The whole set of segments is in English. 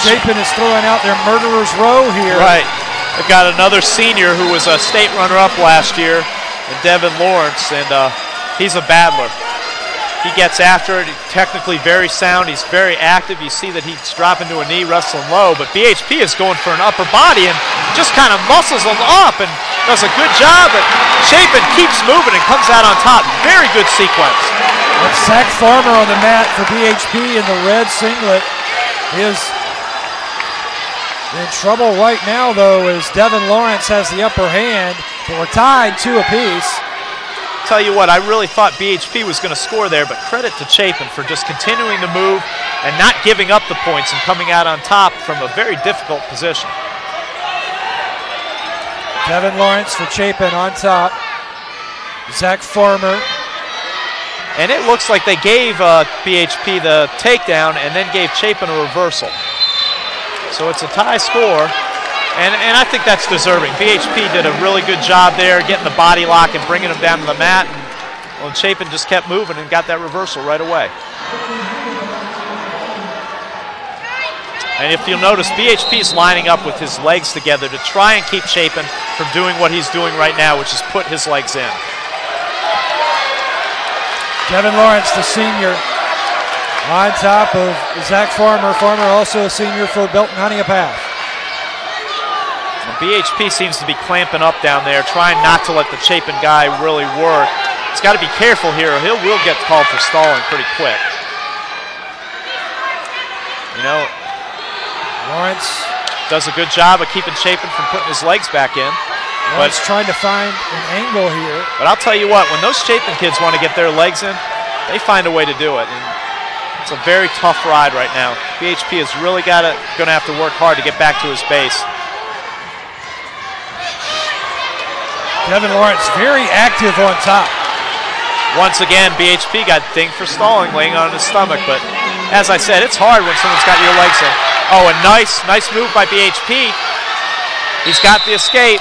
Chapin is throwing out their murderer's row here. Right. They've got another senior who was a state runner-up last year, and Devin Lawrence, and he's a battler. He gets after it. He's technically very sound. He's very active. You see that he's dropping to a knee, wrestling low, but BHP is going for an upper body and just kind of muscles him up and does a good job, but Chapin keeps moving and comes out on top. Very good sequence. That's Zack Farmer on the mat for BHP in the red singlet. He is in trouble right now, though, as Devin Lawrence has the upper hand, but we're tied 2 apiece. Tell you what, I really thought BHP was going to score there, but credit to Chapin for just continuing to move and not giving up the points and coming out on top from a very difficult position. Devin Lawrence for Chapin on top. Zack Farmer. And it looks like they gave BHP the takedown and then gave Chapin a reversal. So it's a tie score. And I think that's deserving. BHP did a really good job there, getting the body lock and bringing him down to the mat. And Chapin just kept moving and got that reversal right away. And if you'll notice, BHP's lining up with his legs together to try and keep Chapin from doing what he's doing right now, which is put his legs in. Devin Lawrence, the senior, on top of Zack Farmer. Farmer also a senior for Belton-Honea Path. BHP seems to be clamping up down there, trying not to let the Chapin guy really work. He's got to be careful here, or he will get called for stalling pretty quick. You know, Lawrence does a good job of keeping Chapin from putting his legs back in. Lawrence trying to find an angle here. But I'll tell you what, when those Chapin kids want to get their legs in, they find a way to do it. And it's a very tough ride right now. BHP is really going to have to work hard to get back to his base. Devin Lawrence very active on top. Once again, BHP got dinged for stalling, laying on his stomach, but as I said, it's hard when someone's got your legs in. Oh, a nice move by BHP. He's got the escape.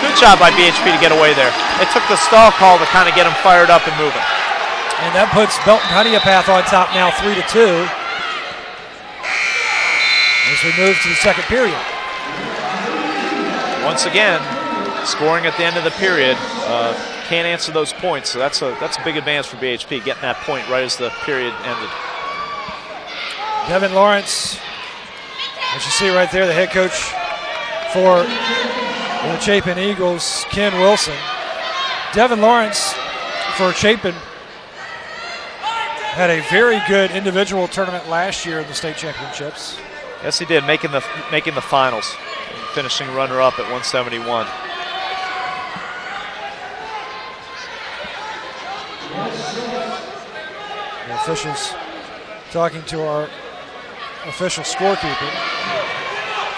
Good job by BHP to get away there. It took the stall call to kind of get him fired up and moving. And that puts Belton-Honea Path on top now 3-2 as we move to the second period. Once again, scoring at the end of the period, can't answer those points, so that's a big advance for BHP, getting that point right as the period ended. Devin Lawrence, as you see right there, the head coach for the Chapin Eagles, Ken Wilson. Devin Lawrence for Chapin had a very good individual tournament last year in the state championships. Yes, he did, making the finals, finishing runner-up at 171. The officials talking to our official scorekeeper.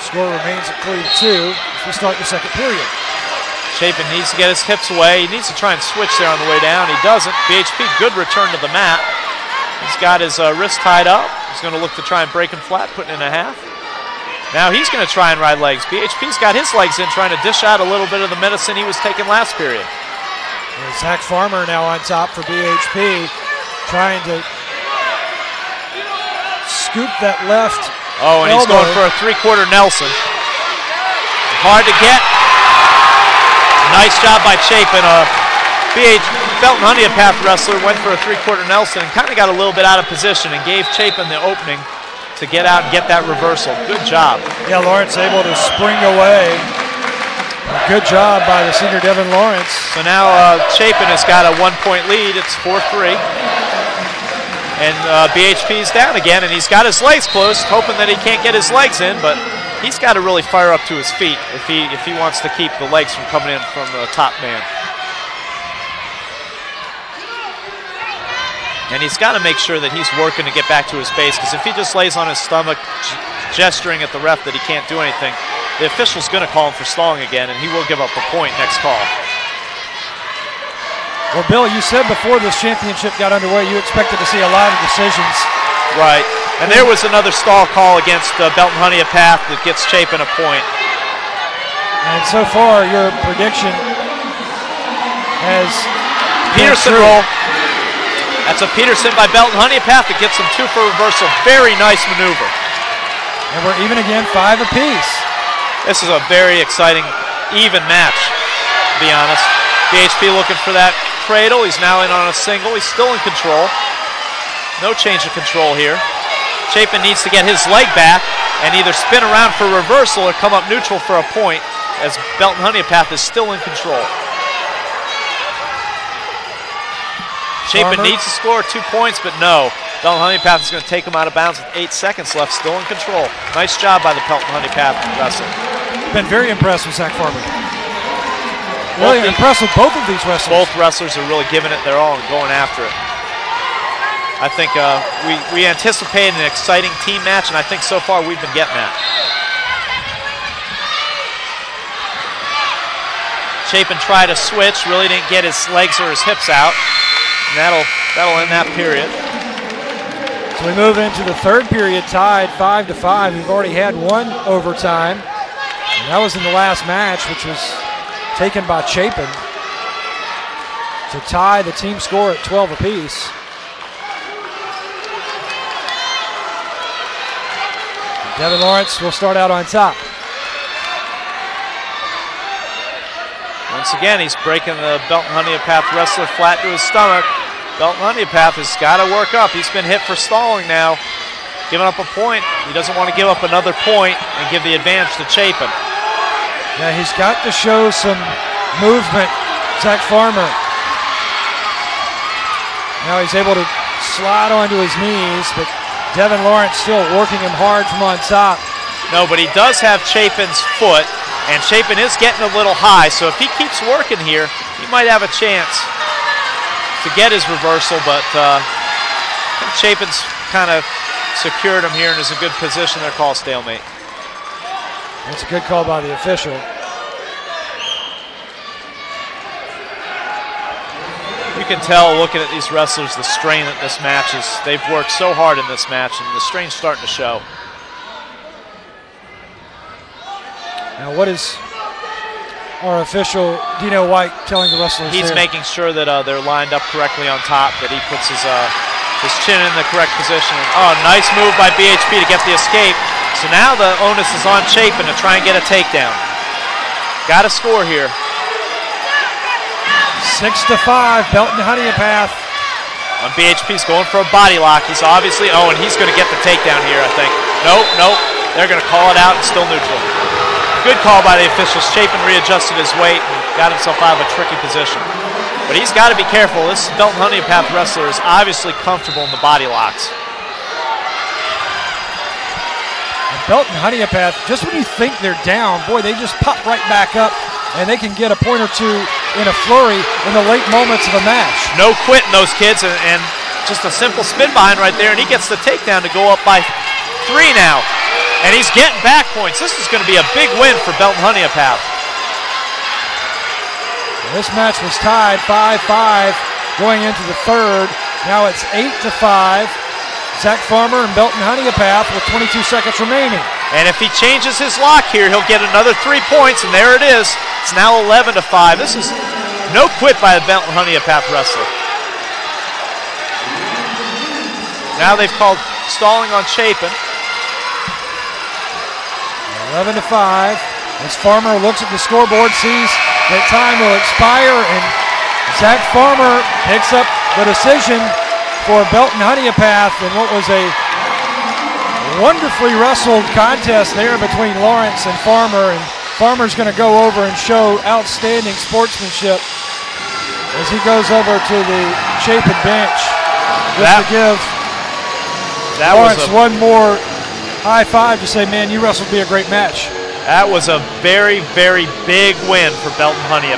Score remains at 3-2 as we start the second period. Chapin needs to get his hips away. He needs to try and switch there on the way down. He doesn't. BHP, good return to the mat. He's got his wrist tied up. He's going to look to try and break him flat, putting in a half. Now he's going to try and ride legs. BHP's got his legs in, trying to dish out a little bit of the medicine he was taking last period. And Zack Farmer now on top for BHP, trying to scoop that left Oh, and elbow. He's going for a three-quarter Nelson. Hard to get. Nice job by Chapin. Belton-Honea Path wrestler went for a three-quarter Nelson and kind of got a little bit out of position and gave Chapin the opening to get out and get that reversal. Good job. Yeah, Lawrence able to spring away. Good job by the senior Devin Lawrence. So now Chapin has got a 1-point lead. It's 4-3. And BHP's down again, and he's got his legs closed, hoping that he can't get his legs in, but he's got to really fire up to his feet if he wants to keep the legs from coming in from the top man. And he's got to make sure that he's working to get back to his base, because if he just lays on his stomach gesturing at the ref that he can't do anything, the official's going to call him for stalling again, and he will give up a point next call. Well, Bill, you said before this championship got underway you expected to see a lot of decisions. Right, and there was another stall call against Belton-Honea Path that gets Chapin a point. And so far, your prediction has Peterson roll. That's a Peterson by Belton-Honea Path that gets him 2 for reversal. Very nice maneuver. And we're even again, 5 apiece. This is a very exciting, even match, to be honest. BHP looking for that cradle. He's now in on a single. He's still in control. No change of control here. Chapin needs to get his leg back and either spin around for reversal or come up neutral for a point, as Belton-Honea is still in control. Chapin needs to score 2 points, but no. Belton-Honea is going to take him out of bounds with 8 seconds left, still in control. Nice job by the Belton-Honea wrestler. Been very impressed with Zack Farmer. Really impressed with both of these wrestlers. Both wrestlers are really giving it their all and going after it. I think we anticipated an exciting team match, and I think so far we've been getting that. Chapin tried to switch, really didn't get his legs or his hips out, and that'll end that period. So we move into the third period, tied 5-5. We've already had one overtime, and that was in the last match, which was taken by Chapin to tie the team score at 12 apiece. Devin Lawrence will start out on top. Once again, he's breaking the Belton-Honea wrestler flat to his stomach. Belton-Honea has got to work up. He's been hit for stalling now, giving up a point. He doesn't want to give up another point and give the advantage to Chapin. Yeah, he's got to show some movement, Zack Farmer. Now he's able to slide onto his knees, but Devin Lawrence still working him hard from on top. No, but he does have Chapin's foot, and Chapin is getting a little high, so if he keeps working here, he might have a chance to get his reversal, but I think Chapin's kind of secured him here and is in a good position. They're called stalemate. That's a good call by the official. You can tell looking at these wrestlers the strain that this match is. They've worked so hard in this match, and the strain's starting to show. Now what is our official, Dino White, telling the wrestlers? He's making sure that they're lined up correctly on top, that he puts his chin in the correct position. Oh, nice move by BHP to get the escape. So now the onus is on Chapin to try and get a takedown. Got to score here. 6-5, Belton-Honea on BHP's going for a body lock. He's obviously, and he's going to get the takedown here, I think. Nope. They're going to call it out and still neutral. Good call by the officials. Chapin readjusted his weight and got himself out of a tricky position. But he's got to be careful. This Belton-Honea wrestler is obviously comfortable in the body locks. And Belton-Honea, just when you think they're down, boy, they just pop right back up, and they can get a point or two in a flurry in the late moments of a match. No quitting those kids, and just a simple spin behind right there, and he gets the takedown to go up by 3 now. And he's getting back points. This is going to be a big win for Belton-Honea. This match was tied 5-5 going into the third. Now it's 8-5. Zack Farmer and Belton-Honea with 22 seconds remaining. And if he changes his lock here, he'll get another 3 points, and there it is. It's now 11-5. This is no quit by the Belton-Honea wrestler. Now they've called stalling on Chapin. 11-5. As Farmer looks at the scoreboard, sees that time will expire, and Zack Farmer picks up the decision for Belton-Honea in what was a wonderfully wrestled contest there between Lawrence and Farmer, and Farmer's going to go over and show outstanding sportsmanship as he goes over to the Chapin bench just to give Lawrence one more high five to say, man, you wrestled be a great match. That was a very, very big win for Belton-Honea.